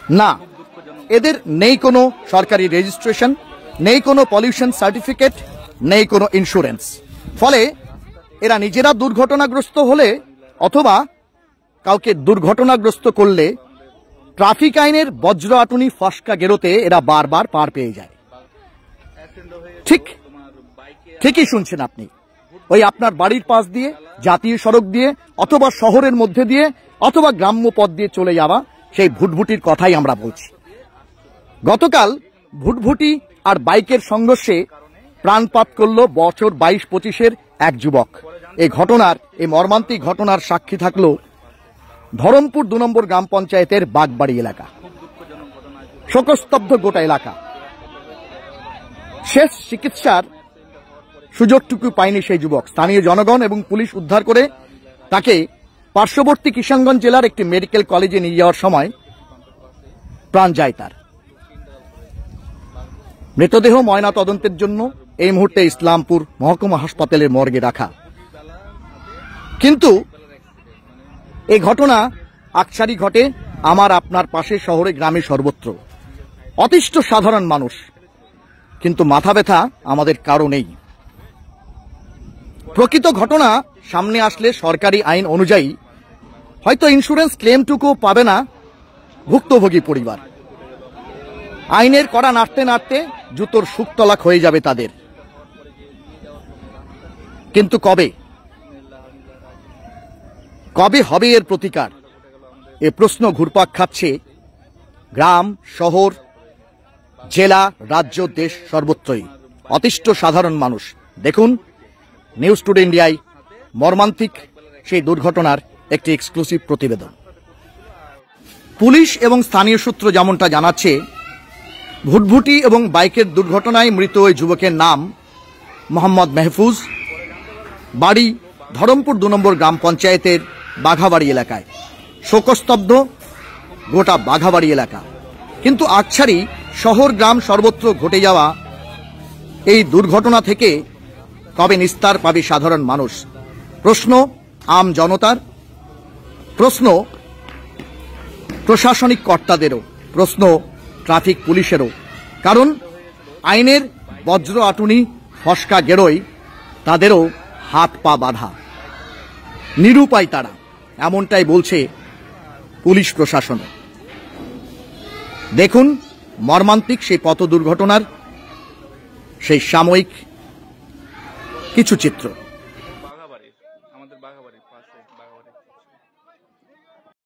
না, এদের নেই কোনো সরকারি রেজিস্ট্রেশন, নেই কোনো পলিউশন সার্টিফিকেট, নেই কোনো ইন্স্যুরেন্স। ফলে এরা নিজেরা দুর্ঘটনাগ্রস্ত হলে অথবা কাউকে দুর্ঘটনাগ্রস্ত করলে ট্রাফিক আইনের বজ্র আটুনি ফসকা গেরোতে এরা বারবার পার পেয়ে যায়। ঠিকই শুনছেন আপনি। ওই আপনার বাড়ির পাশ দিয়ে, জাতীয় সড়ক দিয়ে, অথবা শহরের মধ্যে দিয়ে, অথবা গ্রাম্য পথ দিয়ে চলে যাওয়া সেই ভুটভুটির কথাই আমরা বলছি। গতকাল ভুটভুটি আর বাইকের সংঘর্ষে প্রাণপাত করল বছর 22-25-এর এক যুবক। এই মর্মান্তিক ঘটনার সাক্ষী থাকলো ধরমপুর 2 নম্বর গ্রাম পঞ্চায়েতের বাগবাড়ি এলাকা। শোকস্তব্ধ গোটা এলাকা। শেষ চিকিৎসার সুযোগটুকু পায়নি সেই যুবক। স্থানীয় জনগণ এবং পুলিশ উদ্ধার করে তাকে পার্শ্ববর্তী কিষানগঞ্জ জেলার একটি মেডিকেল কলেজে নিয়ে যাওয়ার সময় প্রাণ যায় তার। মৃতদেহ ময়না তদন্তের জন্য এই মুহূর্তে ইসলামপুর মহকুমা হাসপাতালের মর্গে রাখা। কিন্তু এই ঘটনা আকছারি ঘটে আমার আপনার পাশে, শহরে গ্রামে সর্বত্র। অতিষ্ঠ সাধারণ মানুষ, কিন্তু মাথা ব্যথা আমাদের কারো নেই। প্রকৃত ঘটনা সামনে আসলে সরকারি আইন অনুযায়ী হয়তো ইন্স্যুরেন্স ক্লেমটুকু পাবে না ভুক্তভোগী পরিবার। আইনের কড়া নাড়তে নাড়তে জুতোর শুকতলাক হয়ে যাবে তাদের। কিন্তু কবে হবে এর প্রতিকার? এ প্রশ্ন ঘুরপাক খাচ্ছে গ্রাম, শহর, জেলা, রাজ্য, দেশ সর্বত্রই। অতিষ্ঠ সাধারণ মানুষ। দেখুন নিউজ টুডে ইন্ডিয়ায় মর্মান্তিক সেই দুর্ঘটনার একটি এক্সক্লুসিভ প্রতিবেদন। পুলিশ এবং স্থানীয় সূত্র যেমনটা জানাচ্ছে, ভুটভুটি এবং বাইকের দুর্ঘটনায় মৃত ওই যুবকের নাম মোহাম্মদ মেহফুজ, বাড়ি ধরমপুর 2 নম্বর গ্রাম পঞ্চায়েতের বাঘাবাড়ি এলাকায়। শোকস্তব্ধ গোটা বাঘাবাড়ি এলাকা। কিন্তু আকছারি শহর গ্রাম সর্বত্র ঘটে যাওয়া এই দুর্ঘটনা থেকে কবে নিস্তার পাবে সাধারণ মানুষ? প্রশ্ন আম জনতার, প্রশ্ন প্রশাসনিক কর্তাদেরও, প্রশ্ন ট্রাফিক পুলিশেরও। কারণ আইনের বজ্র আটুনি ফসকা গেরোয় তাদেরও হাত পা বাঁধা, নিরুপায় তারা, এমনটাই বলছে পুলিশ প্রশাসন। দেখুন মর্মান্তিক সেই পথ দুর্ঘটনার সেই সাময়িক কিছু চিত্র।